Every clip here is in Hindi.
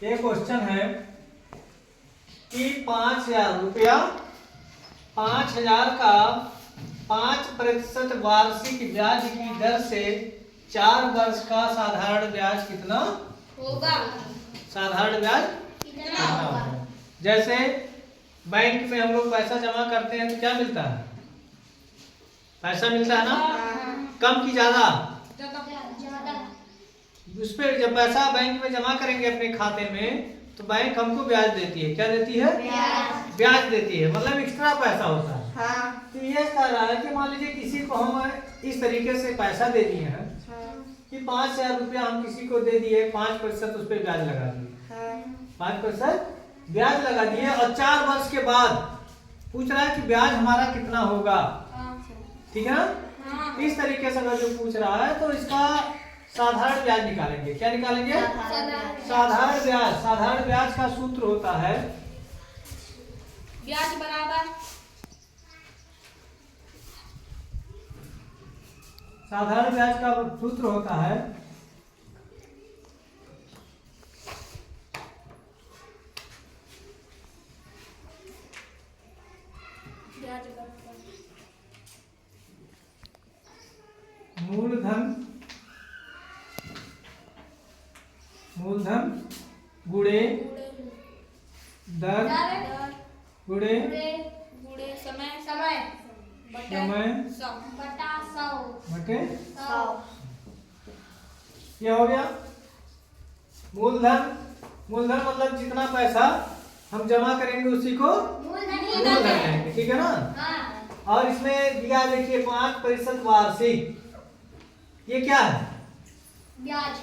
ये क्वेश्चन है कि 5,000 रुपया 5,000 का 5% वार्षिक ब्याज की दर से 4 वर्ष का साधारण ब्याज कितना होगा। साधारण ब्याज कितना होगा? जैसे बैंक में हम लोग पैसा जमा करते हैं तो क्या मिलता है? पैसा मिलता है ना, कम की ज्यादा? उस पर जब पैसा बैंक में जमा करेंगे अपने खाते में तो बैंक हमको ब्याज देती है। क्या देती है? ब्याज देती है, मतलब एक्स्ट्रा पैसा होता है। हाँ। तो ये कह रहा है कि मान लीजिए किसी को हम इस तरीके से पैसा दे दिए हैं कि 5,000 रुपया हम किसी को दे दिए, 5% उस पर ब्याज लगा दिए, 5% ब्याज लगा दिए और 4 वर्ष के बाद पूछ रहा है कि ब्याज हमारा कितना होगा। ठीक है ना? इस तरीके से अगर जो पूछ रहा है तो इसका साधारण ब्याज निकालेंगे। क्या निकालेंगे? साधारण ब्याज। साधारण ब्याज का सूत्र होता है ब्याज बराबर साधारण ब्याज का सूत्र होता है ब्याज बराबर मूलधन गुणे दर गुणे गुणे समय बटा 100 बटे ये हो गया मूलधन। मूलधन मतलब जितना पैसा हम जमा करेंगे उसी को मूलधन कहेंगे। ठीक है ना? और इसमें दिया देखिए 5% वार्षिक। ये क्या है? ब्याज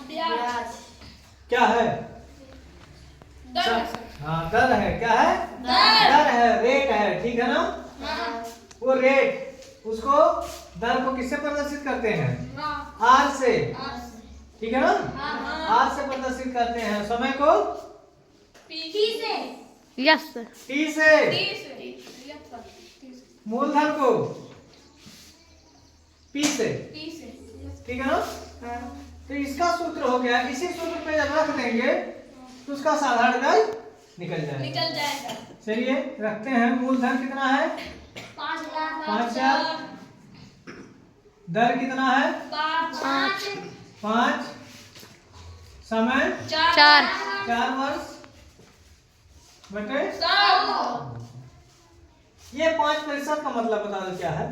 क्या है? दर। हाँ, दर है। क्या है? दर है, रेट है। ठीक है ना? वो रेट उसको दर को किससे प्रदर्शित करते हैं? आर से। ठीक है ना? आर से प्रदर्शित करते हैं। समय को यस टी से। मूलधन को पी से। ठीक है ना? तो इसका सूत्र हो गया। इसी सूत्र पे जब रख देंगे तो उसका साधारण ब्याज निकल जाएगा। चलिए रखते हैं। मूलधन कितना है? 5,000। दर कितना है? 5। समय 4 वर्ष बटे। ये 5% का मतलब बता दो क्या है?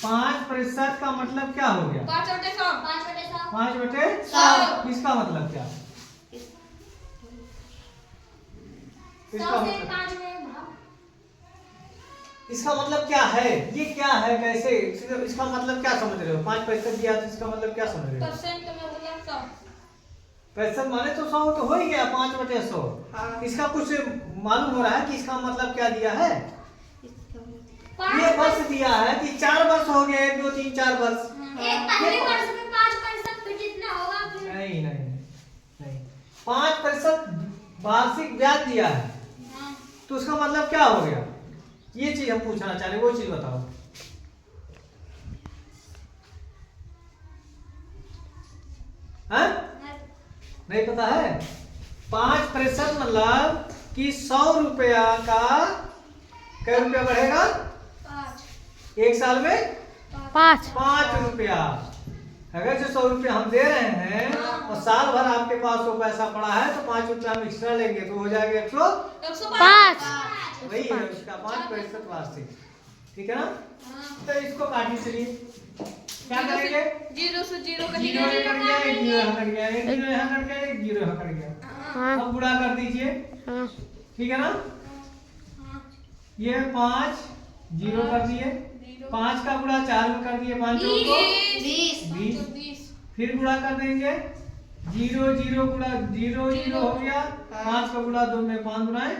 5% का मतलब क्या हो गया? 5 बटे 100। इसका मतलब क्या? इसका मतलब क्या है? ये क्या है? कैसे? इसका मतलब क्या समझ रहे हो? 5% दिया तो इसका मतलब क्या समझ रहे हो? % माने तो 100 तो हो ही गया। 5 बटे 100। इसका कुछ मालूम हो रहा है कि इसका मतलब क्या दिया है? ये वर्ष दिया है कि 4 वर्ष हो गए, 1 2 3 4 वर्ष। नहीं 5% वार्षिक ब्याज दिया है तो उसका मतलब क्या हो गया? ये चीज हम पूछना चाह रहे, वो चीज बताओ। हाँ? नहीं पता है? 5% मतलब कि 100 रुपया का क्या रुपया बढ़ेगा? 1 साल में 5 रुपया। अगर जो 100 रुपया हम दे रहे हैं और साल भर आपके पास वो पैसा पड़ा है तो 5 रुपया हम एक्स्ट्रा लेंगे तो हो जाएगा 105। वही है उसका 5% वार्षिक। ठीक है ना? तो इसको काटिए। चलिए क्या करेंगे? 0 से 0 जीरो कट गया, एक जीरो यहाँ कट गया, एक जीरो यहाँ कट गया, एक जीरो यहाँ कट गया। अब गुणा कर दीजिए। ठीक है ना? ये 5 0 कर दिए, 5 का गुणा 4 में कर दिए, 5 को 20। फिर गुणा कर देंगे 0 0 गुणा 0 0 हो गया। 5 का गुणा 2 में 5 गुणाए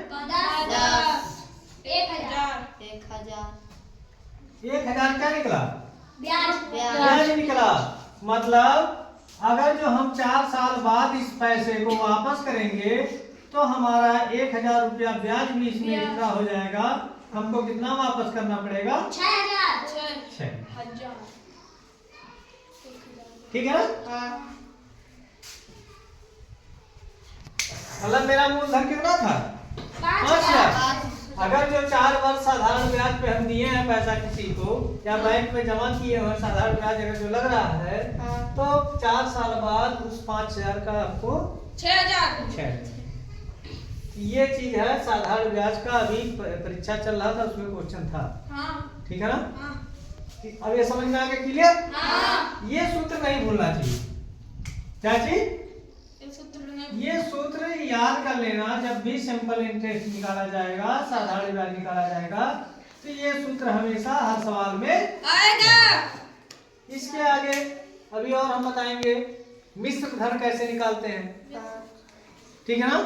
1000 क्या निकला? ब्याज निकला। मतलब अगर जो हम 4 साल बाद इस पैसे को वापस करेंगे तो हमारा 1,000 रुपया ब्याज भी इसमें इतना हो जाएगा। हमको कितना वापस करना पड़ेगा? 6,000। ठीक है ना? मतलब मेरा मूलधन कितना था? 5,000। अगर जो 4 वर्ष साधारण ब्याज पे हम दिए हैं पैसा किसी को या बैंक में जमा किए हैं साधारण ब्याज अगर जो लग रहा है तो 4 साल बाद उस 5,000 का आपको 6,000। ये चीज है साधारण ब्याज का। अभी परीक्षा चल रहा था उसमें क्वेश्चन था। ठीक है ना? अब ये समझ में आ गया? क्लियर? ये सूत्र नहीं भूलना चाहिए। क्या चीज? ये सूत्र याद कर लेना। जब भी सिंपल इंटरेस्ट निकाला जाएगा साधारण ब्याज निकाला जाएगा तो ये सूत्र हमेशा हर सवाल में आएगा। इसके आगे अभी और हम बताएंगे मिश्र धन कैसे निकालते हैं। ठीक है ना?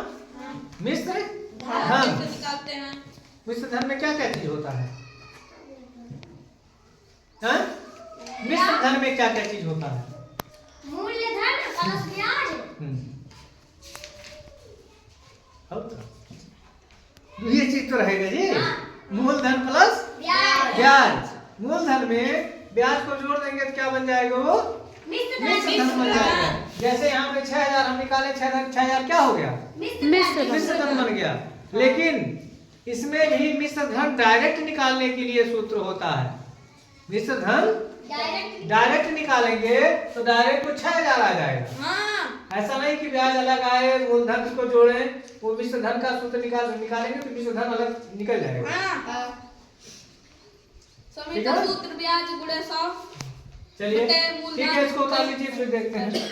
मिश्र धन निकालते हैं। मिश्र धन में क्या क्या चीज होता है? हाँ? मिश्र धन में क्या क्या चीज होता है? मूलधन प्लस ब्याज। ये चीज तो रहेगा जी। मूलधन प्लस ब्याज। मूलधन में ब्याज को जोड़ देंगे तो क्या बन जाएगा? वो मिश्र धन बन जाएगा। जैसे यहाँ पे 6,000 हम निकाले, 6,000 क्या हो गया? मिश्र धन बन गया। लेकिन इसमें भी मिश्र धन डायरेक्ट निकालने के लिए सूत्र होता है। मिश्र धन डायरेक्ट निकालेंगे तो डायरेक्ट को 6,000 आ जाएगा। ऐसा नहीं कि ब्याज अलग आए मूलधन को जोड़े वो मिश्र धन का सूत्र निकालेंगे तो मिश्र धन अलग निकल जाएगा। सूत्र ब्याज गुणे 100। चलिए ठीक है, इसको उतार लीजिए फिर देखते हैं।